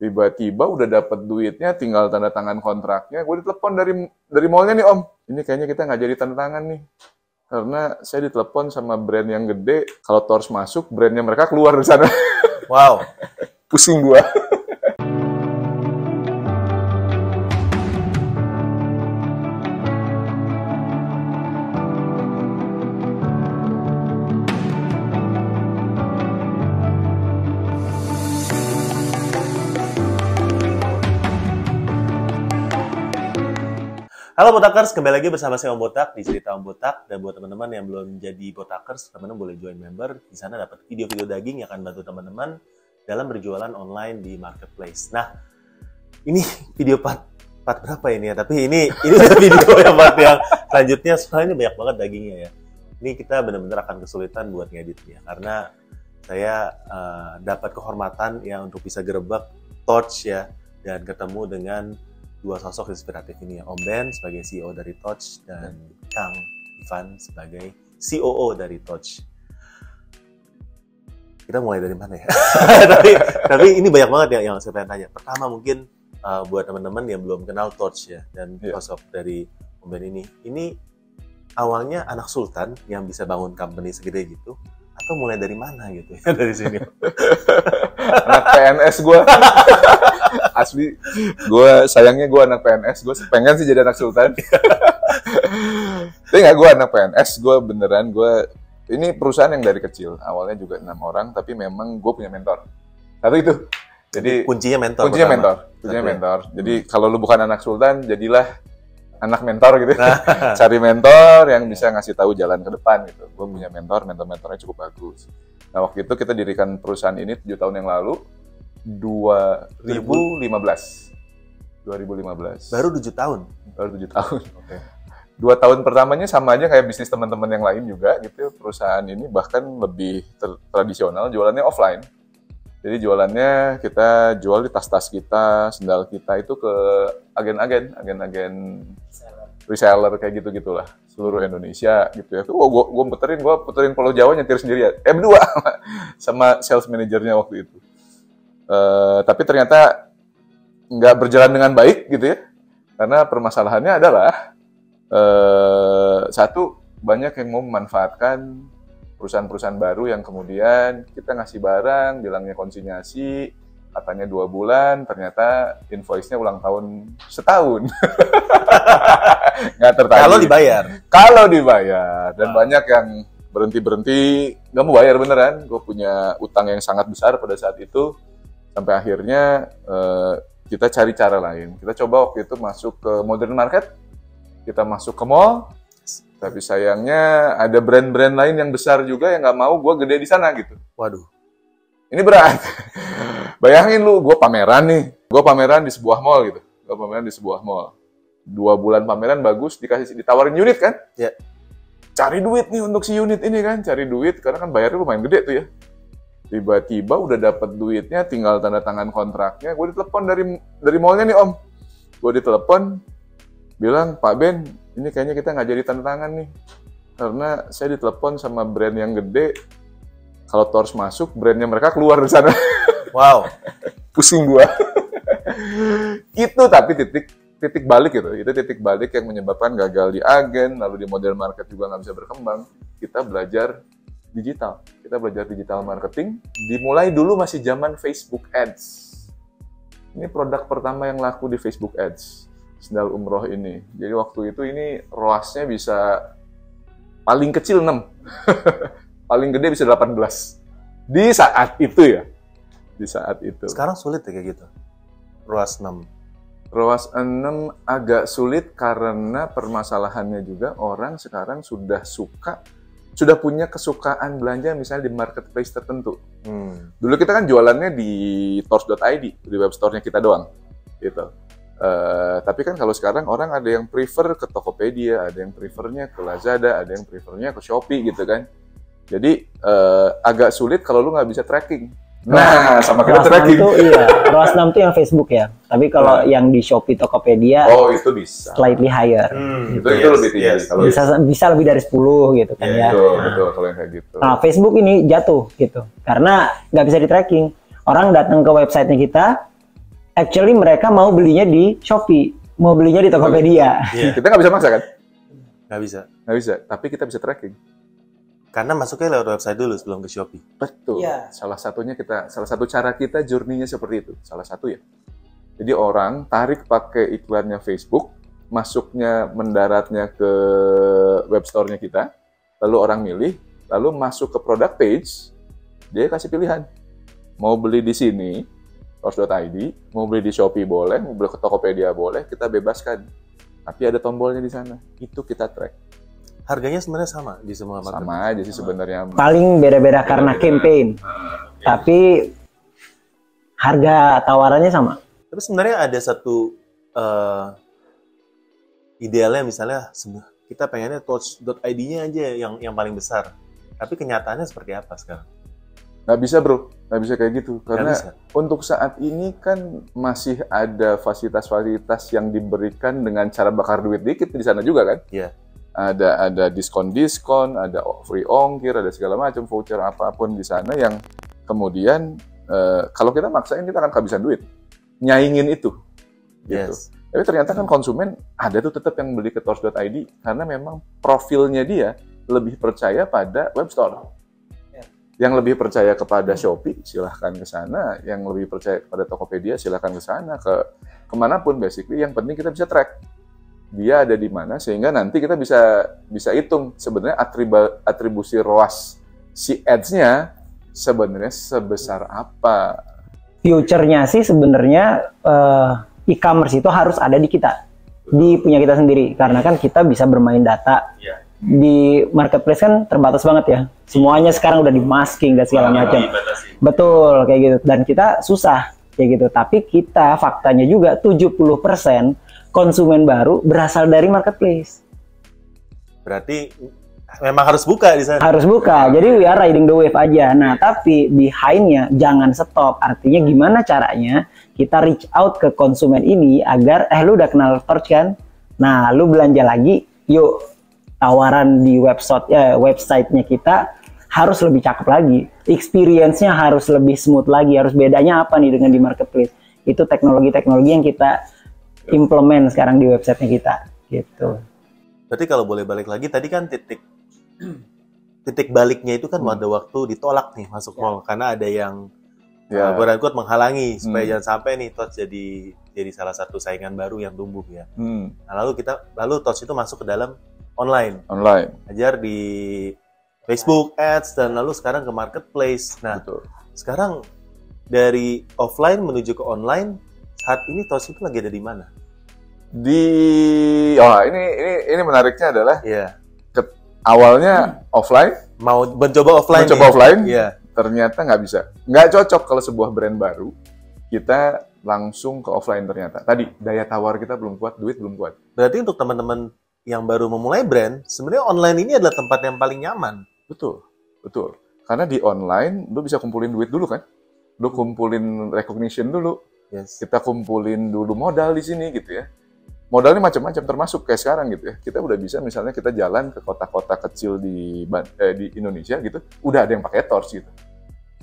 Tiba-tiba udah dapat duitnya, tinggal tanda tangan kontraknya. Gue ditelepon dari mallnya nih, Om. Ini kayaknya kita nggak jadi tanda tangan nih. Karena saya ditelepon sama brand yang gede. Kalau Tors masuk, brandnya mereka keluar dari sana. Wow. Pusing gua. Halo Botakers, kembali lagi bersama saya Om Botak di Cerita Om Botak. Dan buat teman-teman yang belum jadi Botakers, teman-teman boleh join member. Di sana dapat video-video daging yang akan bantu teman-teman dalam berjualan online di marketplace. Nah, ini video part berapa ini ya? Tapi ini video yang part yang selanjutnya, soalnya banyak banget dagingnya ya. Ini kita benar-benar akan kesulitan buat ngeditnya karena saya dapat kehormatan ya untuk bisa gerebek Torch ya dan ketemu dengan dua sosok inspiratif ini ya, Om Ben sebagai CEO dari Torch dan Kang Ivan sebagai COO dari Torch. Kita mulai dari mana ya? tapi ini banyak banget yang saya pengen tanya. Pertama mungkin buat teman-teman yang belum kenal Torch ya dan sosok dari Om Ben ini awalnya anak sultan yang bisa bangun company segede gitu atau mulai dari mana gitu ya dari sini? Anak PNS gue. Asli, sayangnya gue anak PNS, gue pengen sih jadi anak sultan. Tapi nggak, gue anak PNS, gue beneran, ini perusahaan yang dari kecil, awalnya juga 6 orang, tapi memang gue punya mentor. Satu itu, jadi kuncinya mentor. Kuncinya mentor. Jadi kalau lu bukan anak sultan, jadilah anak mentor gitu. Cari mentor yang bisa ngasih tahu jalan ke depan gitu. Gue punya mentornya cukup bagus. Nah waktu itu kita dirikan perusahaan ini 7 tahun yang lalu. 2015. Baru 7 tahun? Baru 7 tahun. Oke. 2 tahun pertamanya sama aja kayak bisnis teman-teman yang lain juga gitu. Perusahaan ini bahkan lebih tradisional, jualannya offline. Jadi jualannya kita jual di tas-tas kita, sendal kita itu ke agen-agen reseller kayak gitu-gitulah. Seluruh Indonesia gitu ya. Gue puterin Pulau Jawa nyetir sendiri ya. Berdua sama sales manajernya waktu itu. Tapi ternyata nggak berjalan dengan baik gitu ya, karena permasalahannya adalah satu, banyak yang mau memanfaatkan perusahaan-perusahaan baru yang kemudian kita ngasih barang, bilangnya konsinyasi, katanya 2 bulan, ternyata invoice-nya ulang tahun setahun. Nggak tertagih. Kalau dibayar, dan banyak yang berhenti, nggak mau bayar beneran. Gue punya utang yang sangat besar pada saat itu. Sampai akhirnya kita cari cara lain. Kita coba waktu itu masuk ke modern market, kita masuk ke mall, tapi sayangnya ada brand-brand lain yang besar juga yang nggak mau gue gede di sana gitu. Waduh, ini berat. Bayangin lu, gue pameran di sebuah mall gitu. 2 bulan pameran bagus, ditawarin unit kan? Ya. Cari duit nih untuk si unit ini kan, karena kan bayarnya lumayan gede tuh ya. Tiba-tiba udah dapat duitnya, tinggal tanda tangan kontraknya. Gue ditelepon dari mallnya nih, Om. Gue ditelepon, bilang, Pak Ben, ini kayaknya kita nggak jadi tanda tangan nih. Karena saya ditelepon sama brand yang gede, kalau Tors masuk, brandnya mereka keluar dari sana. Wow. Pusing gue. Itu tapi titik balik gitu. Itu titik balik yang menyebabkan gagal di agen, lalu di model market juga nggak bisa berkembang. Kita belajar digital marketing. Dimulai dulu masih zaman Facebook Ads. Ini produk pertama yang laku di Facebook Ads, sendal umroh ini. Jadi waktu itu ini ROAS-nya bisa paling kecil 6. Paling gede bisa 18. Di saat itu. Sekarang sulit ya kayak gitu? ROAS 6 agak sulit karena permasalahannya juga orang sekarang sudah punya kesukaan belanja misalnya di marketplace tertentu. Dulu kita kan jualannya di Torch.id, di web store-nya kita doang. Gitu. Tapi kan kalau sekarang orang ada yang prefer ke Tokopedia, ada yang prefernya ke Lazada, ada yang prefernya ke Shopee gitu kan. Jadi agak sulit kalau lu nggak bisa tracking. Nah, sama kita tracking. ROAS 6 itu yang Facebook ya. Tapi kalau yang di Shopee, Tokopedia, itu bisa. Slightly higher. Itu lebih tinggi. Bisa lebih dari 10 gitu kan ya. Betul, kalau yang kayak gitu. Nah, Facebook ini jatuh gitu. Karena nggak bisa di tracking. Orang datang ke websitenya kita, Actually mereka mau belinya di Shopee, mau belinya di Tokopedia. Iya. Kita nggak bisa maksa kan? Nggak bisa. Nggak bisa, tapi kita bisa tracking. Karena masuknya lewat website dulu sebelum ke Shopee. Betul. Iya. Salah satu cara kita journey-nya seperti itu. Salah satu ya. Jadi orang tarik pakai iklannya Facebook, masuknya mendaratnya ke web store-nya kita, lalu orang milih, lalu masuk ke product page, dia kasih pilihan. Mau beli di sini, tors.id, mau beli di Shopee boleh, mau beli ke Tokopedia boleh, kita bebaskan. Tapi ada tombolnya di sana. Itu kita track. Harganya sebenarnya sama di semua market. Sama aja sih sebenarnya. Paling beda-beda karena campaign. Tapi harga tawarannya sama. Tapi sebenarnya ada satu idealnya misalnya kita pengennya touch.id-nya aja yang paling besar. Tapi kenyataannya seperti apa sekarang? Nggak bisa bro, nggak bisa kayak gitu. Karena bisa. untuk saat ini kan masih ada fasilitas-fasilitas yang diberikan dengan cara bakar duit dikit di sana juga kan? Iya. Ada diskon, ada free ongkir, ada segala macam voucher apapun di sana yang kemudian kalau kita maksain kita akan kehabisan duit nyaingin itu gitu. Yes. Tapi ternyata kan konsumen ada tuh tetap yang beli ke tors.id karena memang profilnya dia lebih percaya pada web store. Yang lebih percaya kepada Shopee silahkan ke sana, yang lebih percaya kepada Tokopedia silahkan ke sana, kemanapun basically yang penting kita bisa track dia ada di mana sehingga nanti kita bisa hitung sebenarnya atribusi ROAS si ads-nya sebenarnya sebesar apa. Future-nya sih sebenarnya e-commerce itu harus ada di kita, di punya kita sendiri karena kan kita bisa bermain data. Di marketplace kan terbatas banget ya. Semuanya sekarang udah di masking dan segala macam. Betul kayak gitu dan kita susah kayak gitu. Tapi kita faktanya juga 70% konsumen baru berasal dari marketplace. Berarti memang harus buka di sana. Harus buka. Jadi we are riding the wave aja. Nah, tapi behind-nya jangan stop. Artinya gimana caranya kita reach out ke konsumen ini agar lu udah kenal Torch kan? Nah, lu belanja lagi, yuk tawaran di website-nya kita harus lebih cakep lagi. Experience-nya harus lebih smooth lagi. Harus bedanya apa nih dengan di marketplace? Itu teknologi-teknologi yang kita implement sekarang di websitenya kita gitu. Berarti kalau boleh balik lagi tadi kan titik baliknya itu kan pada waktu ditolak nih masuk mall karena ada yang quote menghalangi supaya jangan sampai nih Touch jadi salah satu saingan baru yang tumbuh ya. Nah, lalu Touch itu masuk ke dalam online. Ajar di Facebook Ads dan lalu sekarang ke marketplace. Nah, Betul. Sekarang dari offline menuju ke online saat ini Touch itu lagi ada di mana? Ini menariknya adalah awalnya offline mau mencoba offline ternyata nggak bisa, nggak cocok kalau sebuah brand baru kita langsung ke offline. Ternyata tadi daya tawar kita belum kuat, duit belum kuat. Berarti untuk teman-teman yang baru memulai brand sebenarnya online ini adalah tempat yang paling nyaman. Betul karena di online lu bisa kumpulin duit dulu kan, lu kumpulin recognition dulu. Kita kumpulin dulu modal di sini gitu ya. Modalnya macam-macam termasuk kayak sekarang gitu ya. Kita udah bisa misalnya kita jalan ke kota-kota kecil di Indonesia gitu, udah ada yang pakai Torch gitu.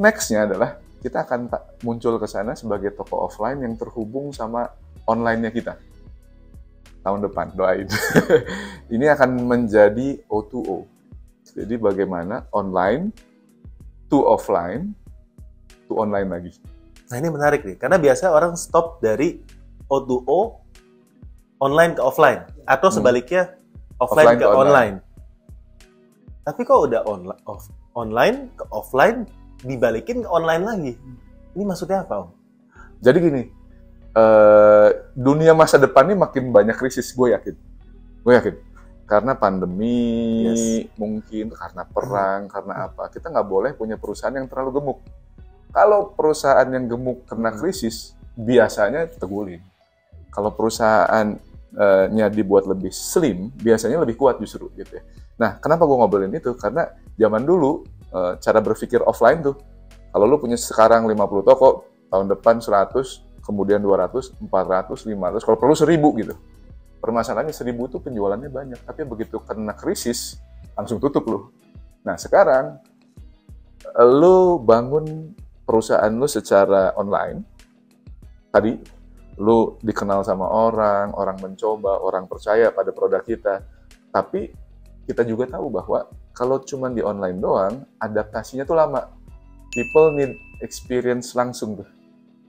Next-nya adalah kita akan muncul ke sana sebagai toko offline yang terhubung sama online-nya kita. Tahun depan, doain. Ini akan menjadi O2O. Jadi bagaimana online to offline to online lagi. Nah ini menarik nih, karena biasa orang stop dari O2O online ke offline atau sebaliknya offline ke online. Tapi kok udah online ke offline dibalikin ke online lagi. Ini maksudnya apa, Om? Jadi gini, dunia masa depan ini makin banyak krisis, gue yakin. Karena pandemi, mungkin karena perang, karena apa. Kita nggak boleh punya perusahaan yang terlalu gemuk. Kalau perusahaan yang gemuk kena krisis, biasanya tegulin. Kalau perusahaannya dibuat lebih slim, biasanya lebih kuat justru gitu ya. Nah, kenapa gue ngobrolin itu? Karena zaman dulu cara berpikir offline tuh, kalau lu punya sekarang 50 toko, tahun depan 100, kemudian 200, 400, 500, kalau perlu 1000 gitu. Permasalahannya 1000 itu penjualannya banyak, tapi begitu kena krisis, langsung tutup lu. Nah, sekarang lu bangun perusahaan lu secara online, tadi lu dikenal sama orang, orang mencoba, orang percaya pada produk kita. Tapi kita juga tahu bahwa kalau cuma di online doang, adaptasinya tuh lama. People need experience langsung tuh.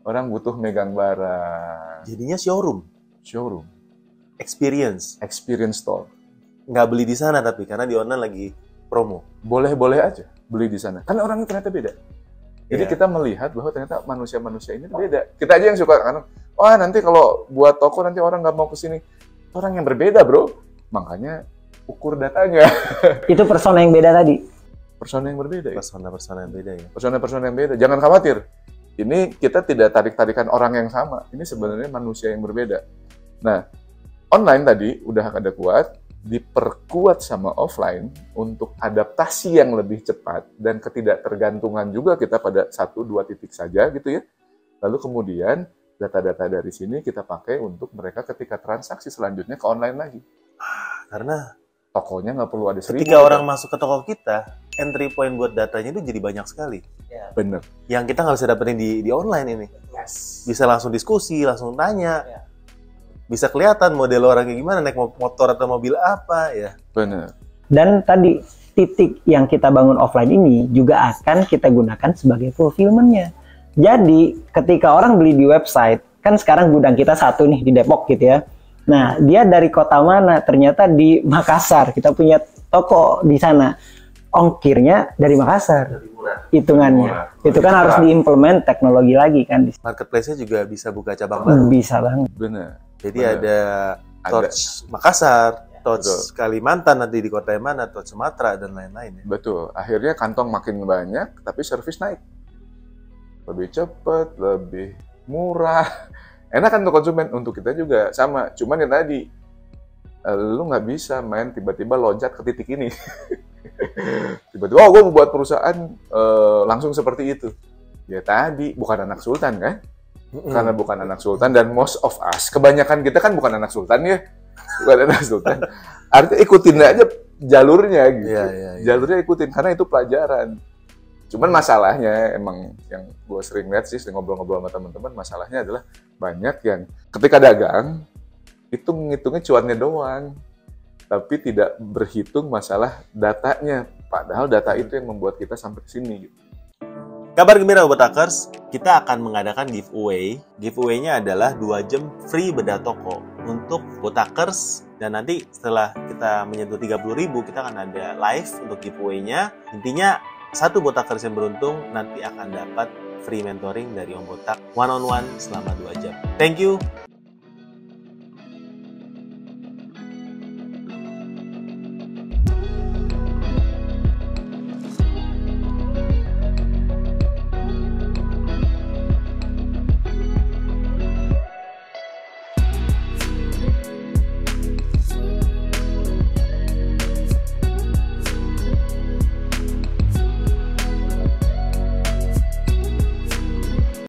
Orang butuh megang barang. Jadinya showroom, experience store. nggak beli di sana, tapi karena di online lagi promo. Boleh-boleh aja beli di sana. Karena orangnya ternyata beda. Jadi Iya. kita melihat bahwa ternyata manusia-manusia ini beda. Kita aja yang suka kan, wah nanti kalau buat toko nanti orang nggak mau kesini. Orang yang berbeda, bro. Makanya ukur datanya. Itu persona yang beda tadi. Persona yang berbeda. Ya. Persona yang beda ya. Persona-persona yang beda. Jangan khawatir. Ini kita tidak tarik-tarikan orang yang sama. Ini sebenarnya manusia yang berbeda. Nah, online tadi udah ada kuat, diperkuat sama offline untuk adaptasi yang lebih cepat dan ketidaktergantungan juga kita pada 1-2 titik saja gitu ya. Lalu kemudian data-data dari sini kita pakai untuk mereka ketika transaksi selanjutnya ke online lagi. Karena Tokonya nggak perlu ada 1000. ketika orang masuk ke toko kita, entry point buat datanya itu jadi banyak sekali. Bener. Yang kita nggak bisa dapetin di online ini. Bisa langsung diskusi, langsung tanya. Bisa kelihatan model orang kayak gimana, naik motor atau mobil apa ya. Bener. Dan tadi titik yang kita bangun offline ini juga akan kita gunakan sebagai fulfillment-nya. Jadi ketika orang beli di website, kan sekarang gudang kita satu nih di Depok gitu ya. Nah, dia dari kota mana? Ternyata di Makassar. Kita punya toko di sana. Ongkirnya dari Makassar. Hitungannya. Itu kan harus diimplement teknologi lagi kan. Marketplace-nya juga bisa buka cabang baru. Bisa banget. Bener. Jadi Bener. ada Touch Makassar, Touch Kalimantan nanti di kota yang mana, Touch Sumatera dan lain-lain ya. Betul. Akhirnya kantong makin banyak, tapi servis naik. Lebih cepat, lebih murah. Enak kan untuk konsumen, untuk kita juga sama. Cuman yang tadi, lu nggak bisa main tiba-tiba loncat ke titik ini. Tiba-tiba, gue mau buat perusahaan langsung seperti itu. Ya tadi, bukan anak sultan kan? Karena bukan anak sultan, dan most of us, kebanyakan kita kan bukan anak sultan ya. Bukan anak sultan. Artinya ikutin aja jalurnya gitu. Iya. Jalurnya ikutin, karena itu pelajaran. Cuman masalahnya, emang yang gue sering lihat sih, sering ngobrol-ngobrol sama teman-teman, masalahnya adalah banyak yang ketika dagang, itu ngitungnya cuannya doang. Tapi tidak berhitung masalah datanya. Padahal data itu yang membuat kita sampai ke sini. Gitu. Kabar gembira Botakers, kita akan mengadakan giveaway. Giveaway-nya adalah 2 jam free bedah toko untuk Botakers. Dan nanti setelah kita menyentuh 30.000, kita akan ada live untuk giveaway-nya. Intinya, 1 Botakers yang beruntung nanti akan dapat free mentoring dari Om Botak one-on-one selama 2 jam. Thank you.